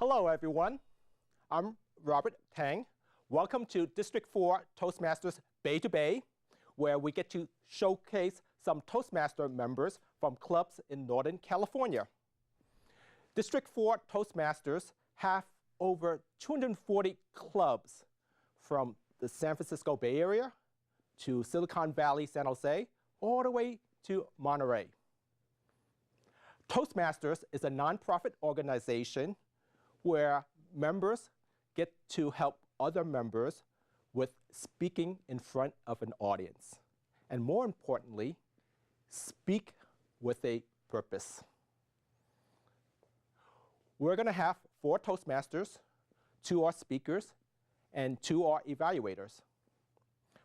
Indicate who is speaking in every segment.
Speaker 1: Hello, everyone. I'm Robert Tang. Welcome to District 4 Toastmasters Bay to Bay, where we get to showcase some Toastmaster members from clubs in Northern California. District 4 Toastmasters have over 240 clubs from the San Francisco Bay Area to Silicon Valley, San Jose, all the way to Monterey. Toastmasters is a nonprofit organization where members get to help other members with speaking in front of an audience. And more importantly, speak with a purpose. We're going to have 4 Toastmasters, 2 are speakers, and 2 are evaluators.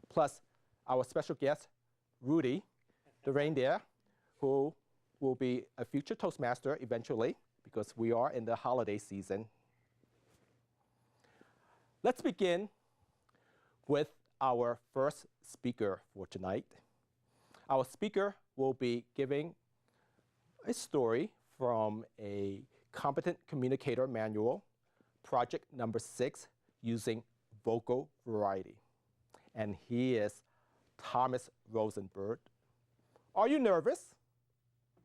Speaker 1: Plus our special guest, Rudy, the reindeer, who will be a future Toastmaster eventually, because we are in the holiday season. Let's begin with our first speaker for tonight. Our speaker will be giving a story from a Competent Communicator Manual, project number 6, using vocal variety. And he is Thomas Rosenberg. Are you nervous?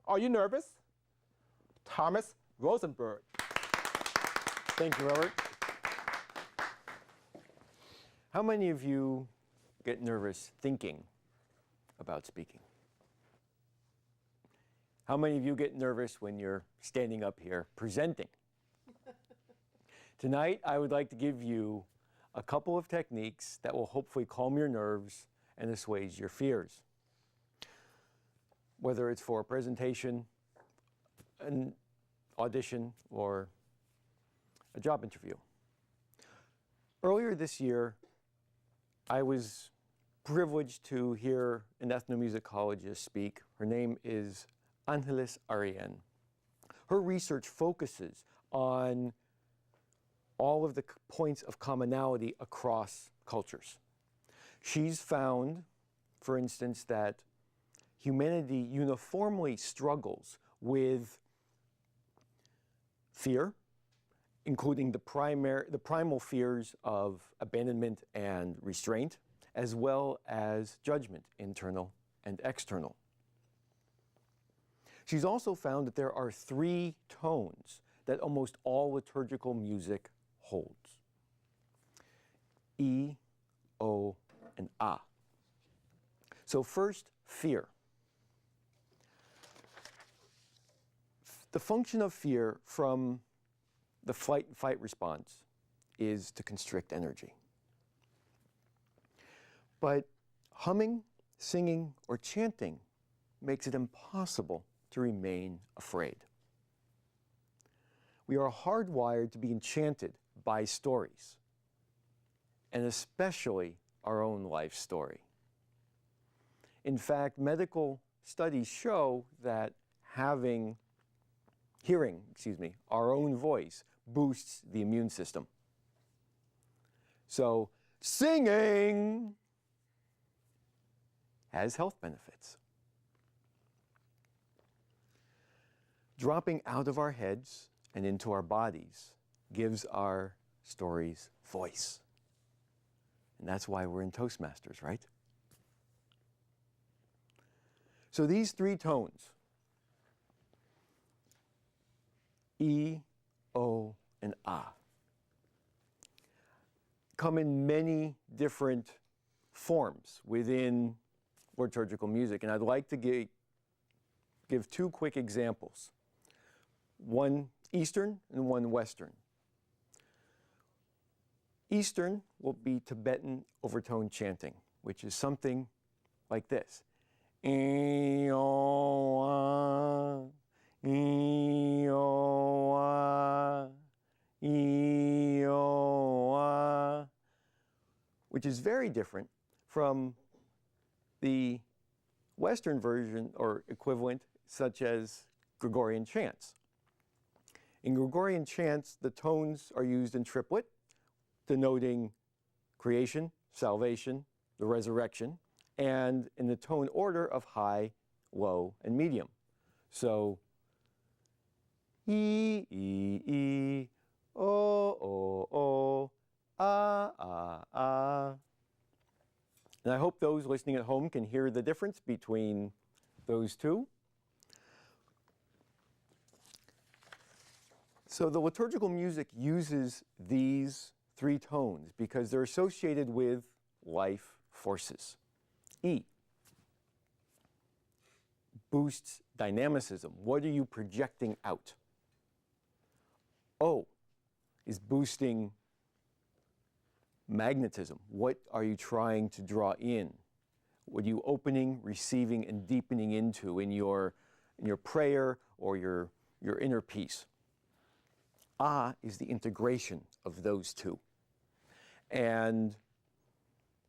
Speaker 1: Are you nervous? Thomas Rosenberg.
Speaker 2: Thank you, Robert. How many of you get nervous thinking about speaking? How many of you get nervous when you're standing up here presenting? Tonight, I would like to give you a couple of techniques that will hopefully calm your nerves and assuage your fears. Whether it's for a presentation, an audition, or a job interview. Earlier this year, I was privileged to hear an ethnomusicologist speak. Her name is Angeles Ariane. Her research focuses on all of the points of commonality across cultures. She's found, for instance, that humanity uniformly struggles with fear, including the primal fears of abandonment and restraint, as well as judgment, internal and external. She's also found that there are 3 tones that almost all liturgical music holds: E, O, and A. So first, fear. The function of fear from the flight and fight response is to constrict energy. But humming, singing, or chanting makes it impossible to remain afraid. We are hardwired to be enchanted by stories, and especially our own life story. In fact, medical studies show that hearing our own voice boosts the immune system. So singing has health benefits. Dropping out of our heads and into our bodies gives our stories voice. And that's why we're in Toastmasters, right? So these 3 tones, E, O, and A, come in many different forms within liturgical music. And I'd like to give 2 quick examples, one Eastern and one Western. Eastern will be Tibetan overtone chanting, which is something like this. E-O-A, E-O-A, E-O-A, which is very different from the Western version or equivalent, such as Gregorian chants. In Gregorian chants, the tones are used in triplet, denoting creation, salvation, the resurrection, and in the tone order of high, low, and medium. So E, E, E, oh, ah, ah, ah. And I hope those listening at home can hear the difference between those two. So the liturgical music uses these three tones because they're associated with life forces. E boosts dynamicism. What are you projecting out? O is boosting magnetism. What are you trying to draw in? What are you opening, receiving, and deepening into in your prayer or your inner peace? Ah is the integration of those two. And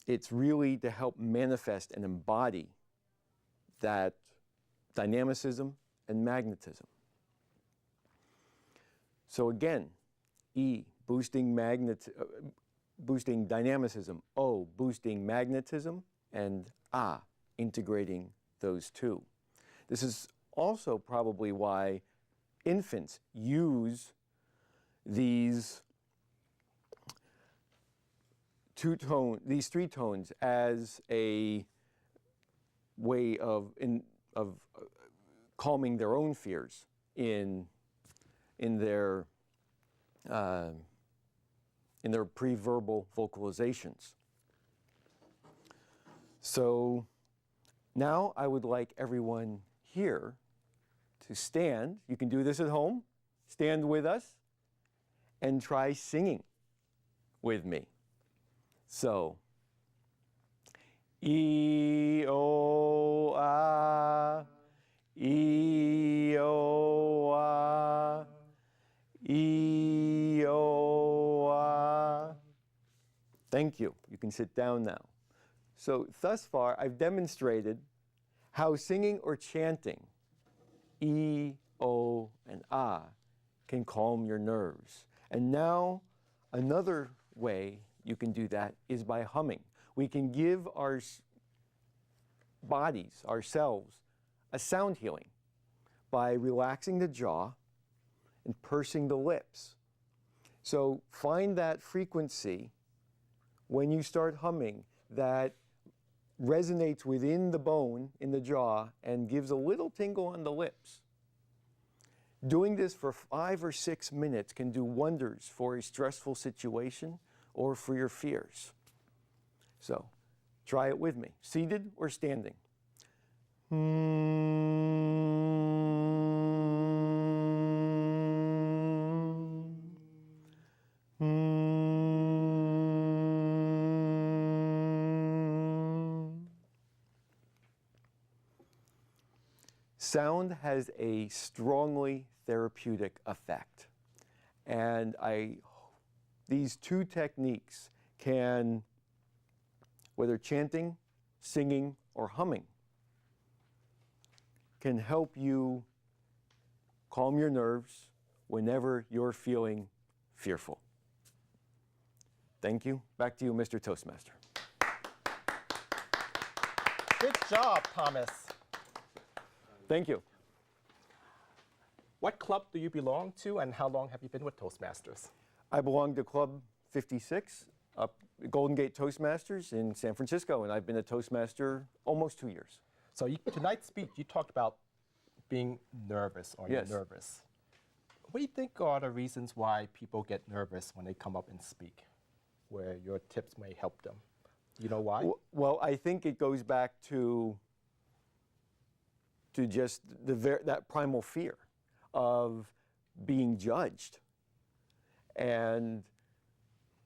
Speaker 2: it's really to help manifest and embody that dynamicism and magnetism. So again, E, boosting dynamicism, O, boosting magnetism, and Ah, integrating those two. This is also probably why infants use these these three tones as a way of calming their own fears in their pre-verbal vocalizations. So now I would like everyone here to stand. You can do this at home. Stand with us and try singing with me. So, E-O-A, E-O-A, E-O-A. Thank you. You can sit down now. So thus far, I've demonstrated how singing or chanting, E, O, and A, can calm your nerves. And now, another way you can do that is by humming. We can give our bodies, ourselves, a sound healing by relaxing the jaw and pursing the lips. So find that frequency when you start humming that resonates within the bone in the jaw and gives a little tingle on the lips. Doing this for 5 or 6 minutes can do wonders for a stressful situation or for your fears. So try it with me, seated or standing. Sound has a strongly therapeutic effect. And these two techniques can, whether chanting, singing, or humming, can help you calm your nerves whenever you're feeling fearful. Thank you. Back to you, Mr. Toastmaster.
Speaker 1: Good job, Thomas.
Speaker 2: Thank you.
Speaker 1: What club do you belong to, and how long have you been with Toastmasters?
Speaker 2: I belong to Club 56, Golden Gate Toastmasters in San Francisco, and I've been a Toastmaster almost 2 years.
Speaker 1: So tonight's speech, you talked about being nervous, or
Speaker 2: Yes.
Speaker 1: you're nervous. What do you think are the reasons why people get nervous when they come up and speak, where your tips may help them? You know why?
Speaker 2: Well, I think it goes back to just that primal fear of being judged. And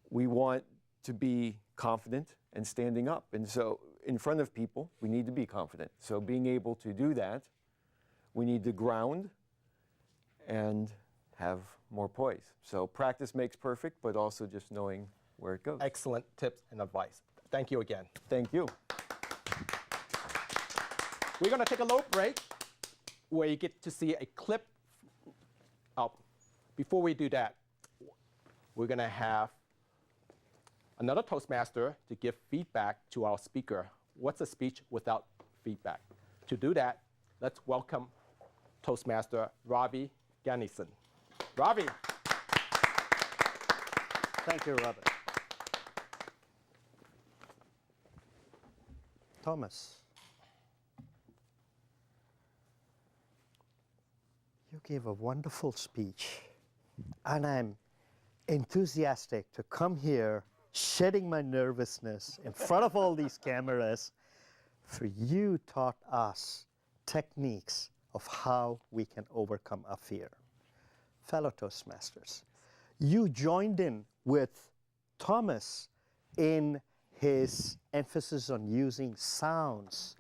Speaker 2: we want to be confident and standing up. And so in front of people, we need to be confident. So being able to do that, we need to ground and have more poise. So practice makes perfect, but also just knowing where it goes.
Speaker 1: Excellent tips and advice. Thank you again.
Speaker 2: Thank you.
Speaker 1: We're going to take a little break where you get to see a clip. Before we do that, we're going to have another Toastmaster to give feedback to our speaker. What's a speech without feedback? To do that, let's welcome Toastmaster Ravi Ganesa. Ravi.
Speaker 3: Thank you, Robert. Thomas, you gave a wonderful speech, and I'm enthusiastic to come here, shedding my nervousness in front of all these cameras, for you taught us techniques of how we can overcome our fear. Fellow Toastmasters, you joined in with Thomas in his emphasis on using sounds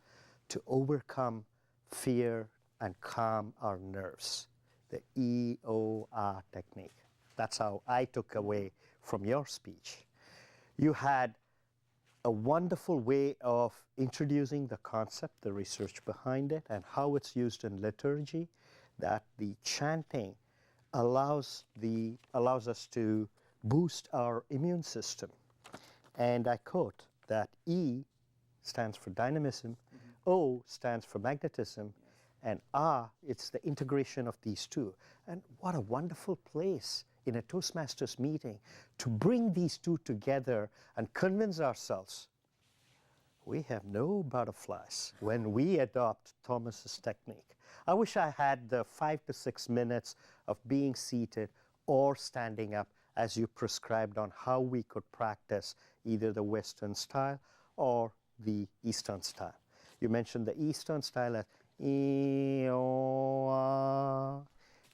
Speaker 3: to overcome fear and calm our nerves, the E-O-R technique. That's how I took away from your speech. You had a wonderful way of introducing the concept, the research behind it, and how it's used in liturgy, that the chanting allows us to boost our immune system. And I quote that E stands for dynamism, O stands for magnetism, and A, it's the integration of these two. And what a wonderful place in a Toastmasters meeting to bring these two together and convince ourselves we have no butterflies when we adopt Thomas's technique. I wish I had the 5 to 6 minutes of being seated or standing up as you prescribed on how we could practice either the Western style or the Eastern style. You mentioned the Eastern style as E-O-A,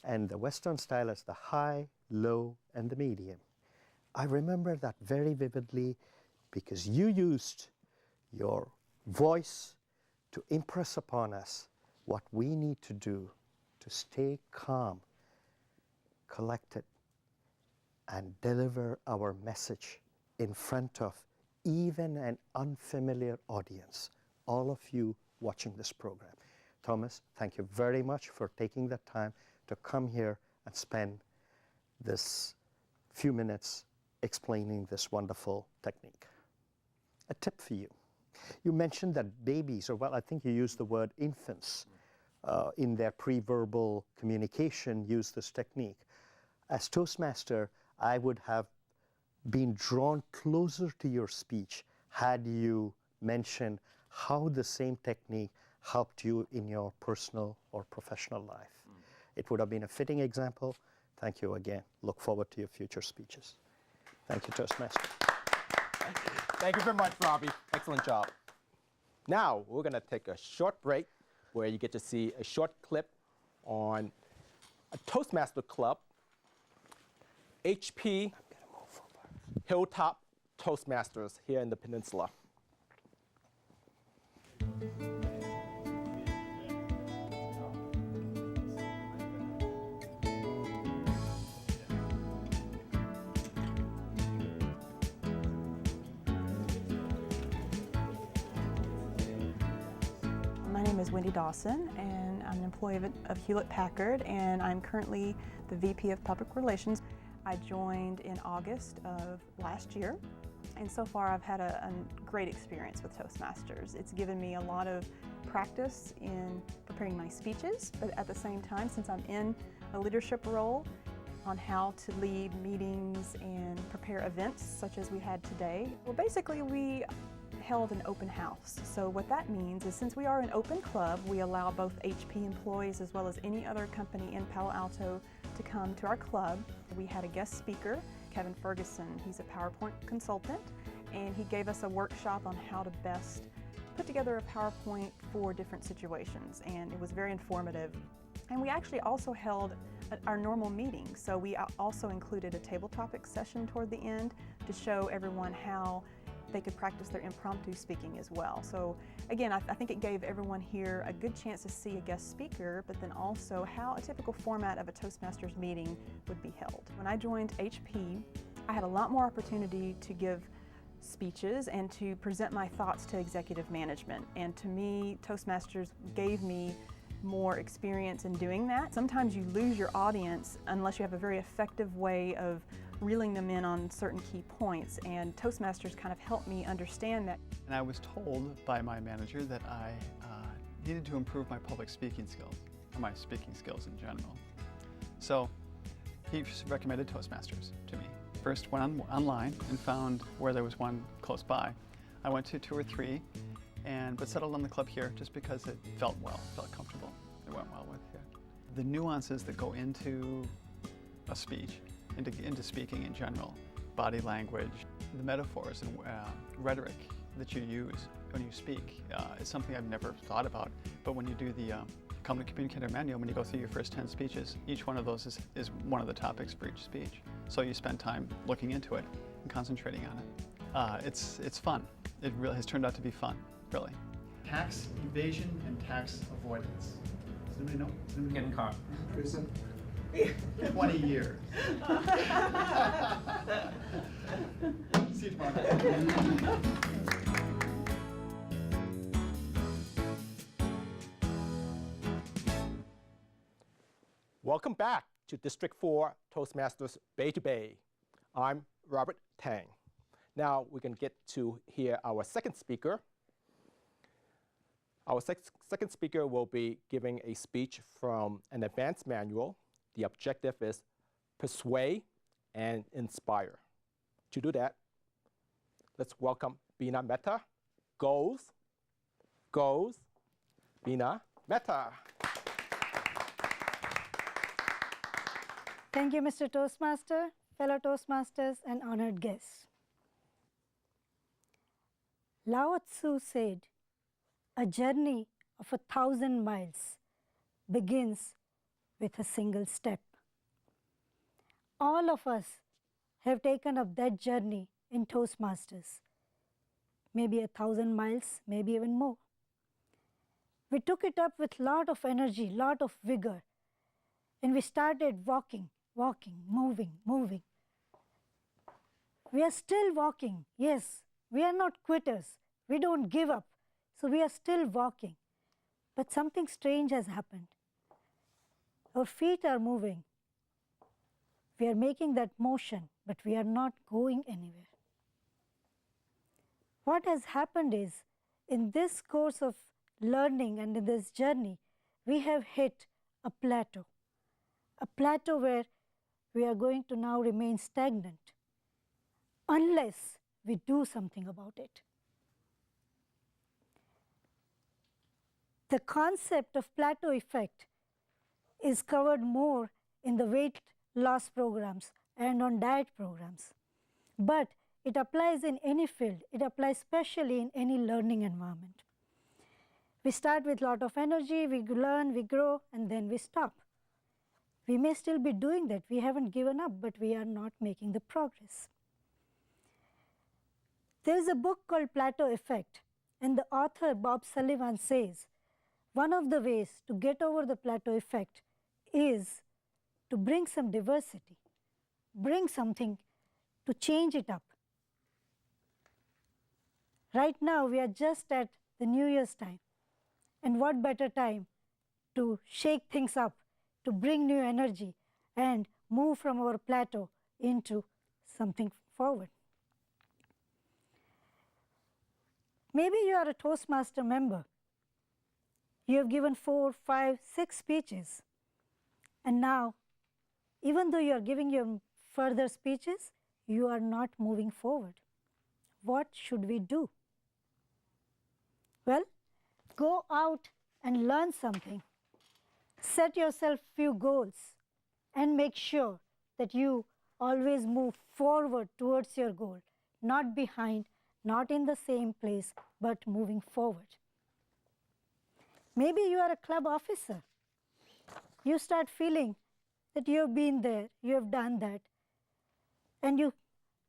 Speaker 3: and the Western style as the high, low, and the medium. I remember that very vividly because you used your voice to impress upon us what we need to do to stay calm, collected, and deliver our message in front of even an unfamiliar audience, all of you watching this program. Thomas, thank you very much for taking the time to come here and spend this few minutes explaining this wonderful technique. A tip for you. You mentioned that babies, or well, I think you used the word infants, in their pre-verbal communication use this technique. As Toastmaster, I would have been drawn closer to your speech had you mentioned how the same technique helped you in your personal or professional life. It would have been a fitting example. Thank you again. Look forward to your future speeches. Thank you, Toastmaster.
Speaker 1: Thank you very much, Ravi. Excellent job. Now, we're going to take a short break where you get to see a short clip on a Toastmaster club, HP Hilltop Toastmasters here in the Peninsula.
Speaker 4: My name is Wendy Dawson, and I'm an employee of Hewlett-Packard, and I'm currently the VP of Public Relations. I joined in August of last year, and so far I've had a great experience with Toastmasters. It's given me a lot of practice in preparing my speeches, but at the same time, since I'm in a leadership role, on how to lead meetings and prepare events such as we had today. Well, basically we held an open house. So what that means is, since we are an open club, we allow both HP employees as well as any other company in Palo Alto to come to our club. We had a guest speaker, Kevin Ferguson. He's a PowerPoint consultant, and he gave us a workshop on how to best put together a PowerPoint for different situations, and it was very informative. And we actually also held our normal meeting, so we also included a table topic session toward the end to show everyone how they could practice their impromptu speaking as well. So again, I think it gave everyone here a good chance to see a guest speaker, but then also how a typical format of a Toastmasters meeting would be held. When I joined HP, I had a lot more opportunity to give speeches and to present my thoughts to executive management. And to me, Toastmasters gave me more experience in doing that. Sometimes you lose your audience unless you have a very effective way of reeling them in on certain key points, and Toastmasters kind of helped me understand that.
Speaker 5: And I was told by my manager that I needed to improve my public speaking skills, or my speaking skills in general. So he recommended Toastmasters to me, first went online and found where there was one close by. I went to 2 or 3, but settled on the club here just because it felt comfortable. It went well with it. The nuances that go into a speech, into speaking in general, body language, the metaphors and rhetoric that you use when you speak is something I've never thought about. But when you do the Competent Communicator Manual, when you go through your first 10 speeches, each one of those is one of the topics for each speech. So you spend time looking into it and concentrating on it. It's fun. It really has turned out to be fun, really. Tax evasion and tax avoidance. Does anybody know?
Speaker 1: Getting caught.
Speaker 5: Prison. 20 years. See you tomorrow.
Speaker 1: Welcome back to District 4 Toastmasters Bay to Bay. I'm Robert Tang. Now we can get to hear our second speaker. Our second speaker will be giving a speech from an advanced manual. The objective is persuade and inspire. To do that, let's welcome Bina Mehta. G.O.A.L.S. Bina Mehta.
Speaker 6: Thank you, Mr. Toastmaster, fellow Toastmasters, and honored guests. Lao Tzu said, "A journey of 1,000 miles begins with a single step." All of us have taken up that journey in Toastmasters, maybe 1,000 miles, maybe even more. We took it up with lot of energy, lot of vigor, and we started walking, moving. We are still walking, yes, we are not quitters, we don't give up, so we are still walking. But something strange has happened. Our feet are moving. We are making that motion, but we are not going anywhere. What has happened is, in this course of learning and in this journey, we have hit a plateau where we are going to now remain stagnant unless we do something about it. The concept of plateau effect is covered more in the weight loss programs and on diet programs. But it applies in any field. It applies especially in any learning environment. We start with a lot of energy, we learn, we grow, and then we stop. We may still be doing that. We haven't given up, but we are not making the progress. There is a book called Plateau Effect, and the author, Bob Sullivan, says one of the ways to get over the plateau effect is to bring some diversity, bring something to change it up. Right now, we are just at the New Year's time, and what better time to shake things up, to bring new energy and move from our plateau into something forward. Maybe you are a Toastmaster member. You have given 4, 5, 6 speeches, and now, even though you are giving your further speeches, you are not moving forward. What should we do? Well, go out and learn something. Set yourself few goals and make sure that you always move forward towards your goal, not behind, not in the same place, but moving forward. Maybe you are a club officer. You start feeling that you have been there, you have done that, and you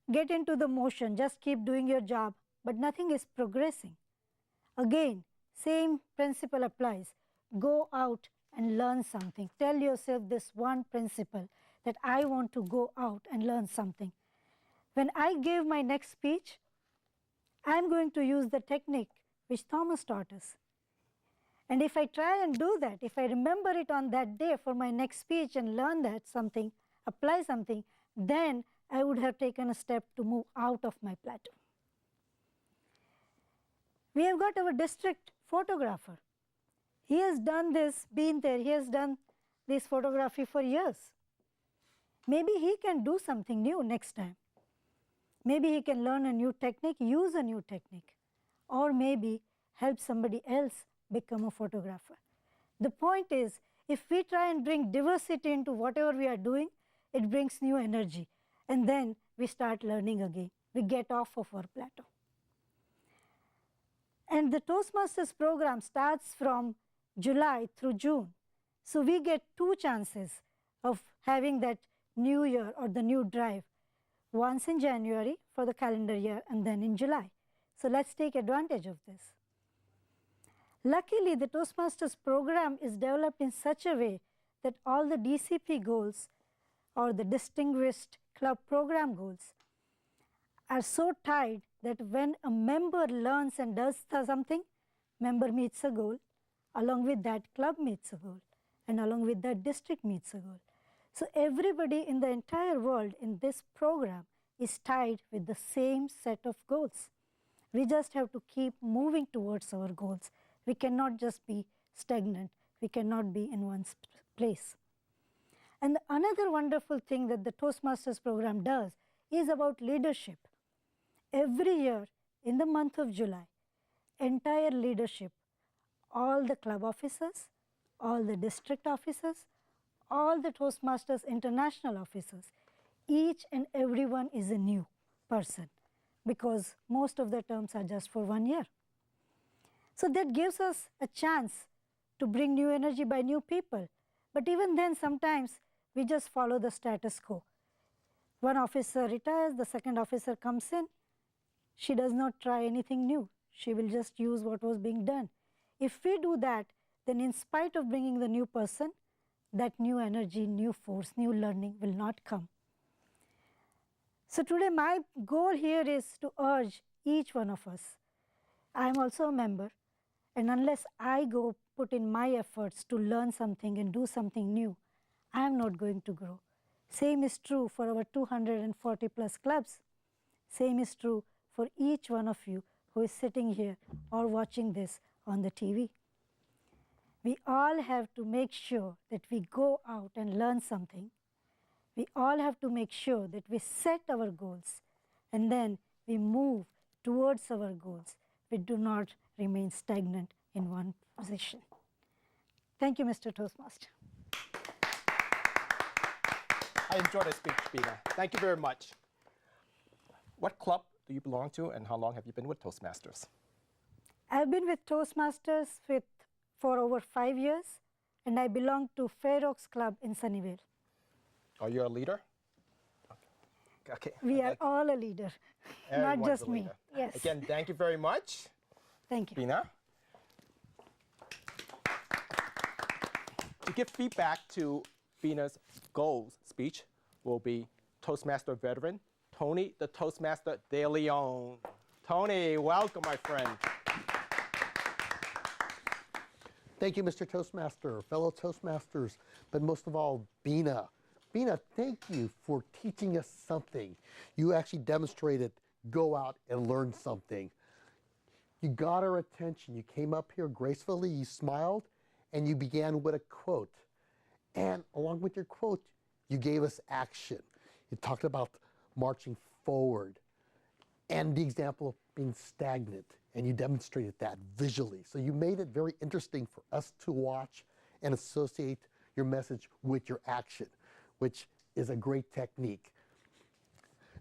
Speaker 6: get into the motion, just keep doing your job, but nothing is progressing. Again, same principle applies. Go out and learn something. Tell yourself this one principle, that I want to go out and learn something. When I give my next speech, I'm going to use the technique which Thomas taught us. And if I try and do that, if I remember it on that day for my next speech and learn that something, apply something, then I would have taken a step to move out of my plateau. We have got our district photographer. He has done this, been there, he has done this photography for years. Maybe he can do something new next time. Maybe he can learn a new technique, use a new technique, or maybe help somebody else become a photographer. The point is, if we try and bring diversity into whatever we are doing, it brings new energy, and then we start learning again. We get off of our plateau. And the Toastmasters program starts from July through June. So we get 2 chances of having that new year or the new drive, once in January for the calendar year and then in July. So let's take advantage of this. Luckily, the Toastmasters program is developed in such a way that all the DCP goals or the Distinguished Club Program goals are so tied that when a member learns and does something, member meets a goal, along with that club meets a goal, and along with that district meets a goal. So everybody in the entire world in this program is tied with the same set of goals. We just have to keep moving towards our goals. We cannot just be stagnant. We cannot be in one place. And another wonderful thing that the Toastmasters program does is about leadership. Every year in the month of July, entire leadership, all the club officers, all the district officers, all the Toastmasters international officers, each and everyone is a new person because most of the terms are just for 1 year. So that gives us a chance to bring new energy by new people. But even then, sometimes we just follow the status quo. One officer retires, the second officer comes in. She does not try anything new. She will just use what was being done. If we do that, then in spite of bringing the new person, that new energy, new force, new learning will not come. So today my goal here is to urge each one of us. I am also a member, and unless I go put in my efforts to learn something and do something new, I am not going to grow. Same is true for our 240 plus clubs. Same is true for each one of you who is sitting here or watching this on the TV. We all have to make sure that we go out and learn something. We all have to make sure that we set our goals and then we move towards our goals. We do not remain stagnant in one position. Thank you, Mr. Toastmaster.
Speaker 1: I enjoyed the speech, Bina. Thank you very much. What club do you belong to, and how long have you been with Toastmasters?
Speaker 6: I've been with Toastmasters for over 5 years, and I belong to Fair Oaks Club in Sunnyvale.
Speaker 1: Are you a leader? Okay.
Speaker 6: We are all a leader, not
Speaker 1: Everyone's
Speaker 6: just
Speaker 1: a
Speaker 6: me.
Speaker 1: leader.
Speaker 6: Yes.
Speaker 1: Again, thank you very much.
Speaker 6: Thank you.
Speaker 1: Bina. To give feedback to Bina's goals speech will be Toastmaster veteran, Tony the Toastmaster DeLeon. Tony, welcome, my friend.
Speaker 7: Thank you, Mr. Toastmaster, fellow Toastmasters, but most of all, Bina. Bina, thank you for teaching us something. You actually demonstrated go out and learn something. You got our attention. You came up here gracefully, you smiled, and you began with a quote. And along with your quote, you gave us action. You talked about marching forward and the example of being stagnant, and you demonstrated that visually. So you made it very interesting for us to watch and associate your message with your action, which is a great technique.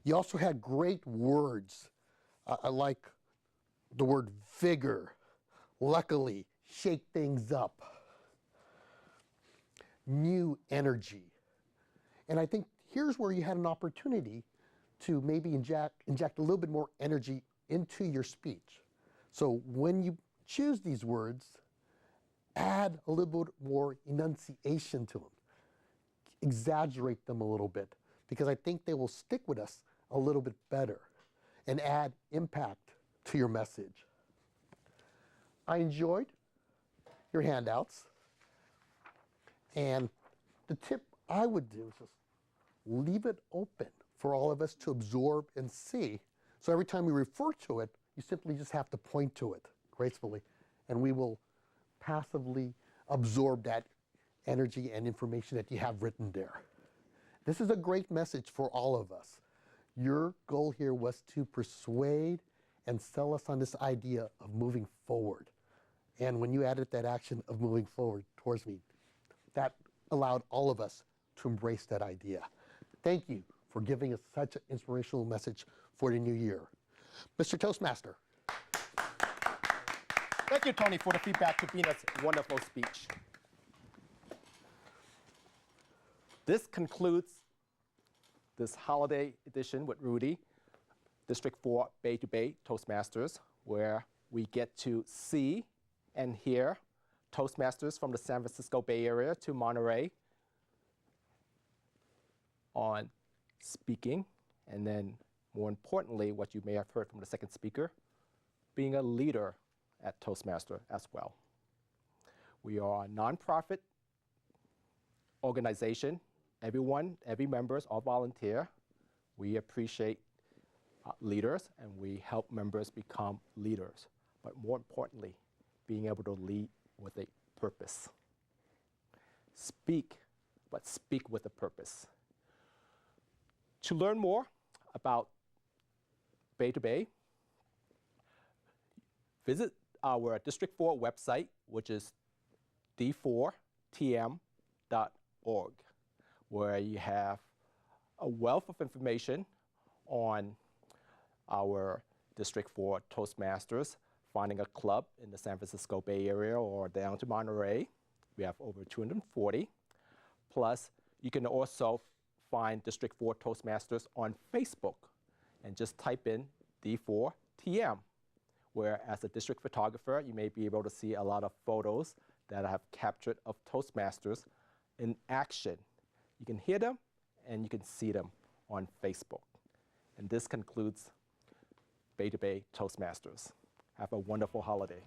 Speaker 7: You also had great words. I like the word vigor, luckily, shake things up, new energy. And I think here's where you had an opportunity to maybe inject a little bit more energy into your speech. So when you choose these words, add a little bit more enunciation to them. Exaggerate them a little bit, because I think they will stick with us a little bit better and add impact to your message. I enjoyed your handouts, and the tip I would do is just leave it open for all of us to absorb and see. So every time we refer to it, you simply just have to point to it gracefully, and we will passively absorb that energy and information that you have written there. This is a great message for all of us. Your goal here was to persuade and sell us on this idea of moving forward. And when you added that action of moving forward towards me, that allowed all of us to embrace that idea. Thank you for giving us such an inspirational message for the new year. Mr. Toastmaster.
Speaker 1: Thank you, Tony, for the feedback to Bina's wonderful speech. This concludes this holiday edition with Rudy, District 4 Bay to Bay Toastmasters, where we get to see and hear Toastmasters from the San Francisco Bay Area to Monterey on speaking, and then more importantly, what you may have heard from the second speaker, being a leader at Toastmaster as well. We are a nonprofit organization. Every member is all volunteer. We appreciate leaders, and we help members become leaders. But more importantly, being able to lead with a purpose. Speak, but speak with a purpose. To learn more about Bay to Bay, visit our District 4 website, which is d4tm.org, where you have a wealth of information on our District 4 Toastmasters, finding a club in the San Francisco Bay Area or down to Monterey. We have over 240. Plus, you can also find District 4 Toastmasters on Facebook and just type in D4TM, where as a district photographer, you may be able to see a lot of photos that I have captured of Toastmasters in action. You can hear them and you can see them on Facebook. And this concludes Bay to Bay Toastmasters. Have a wonderful holiday.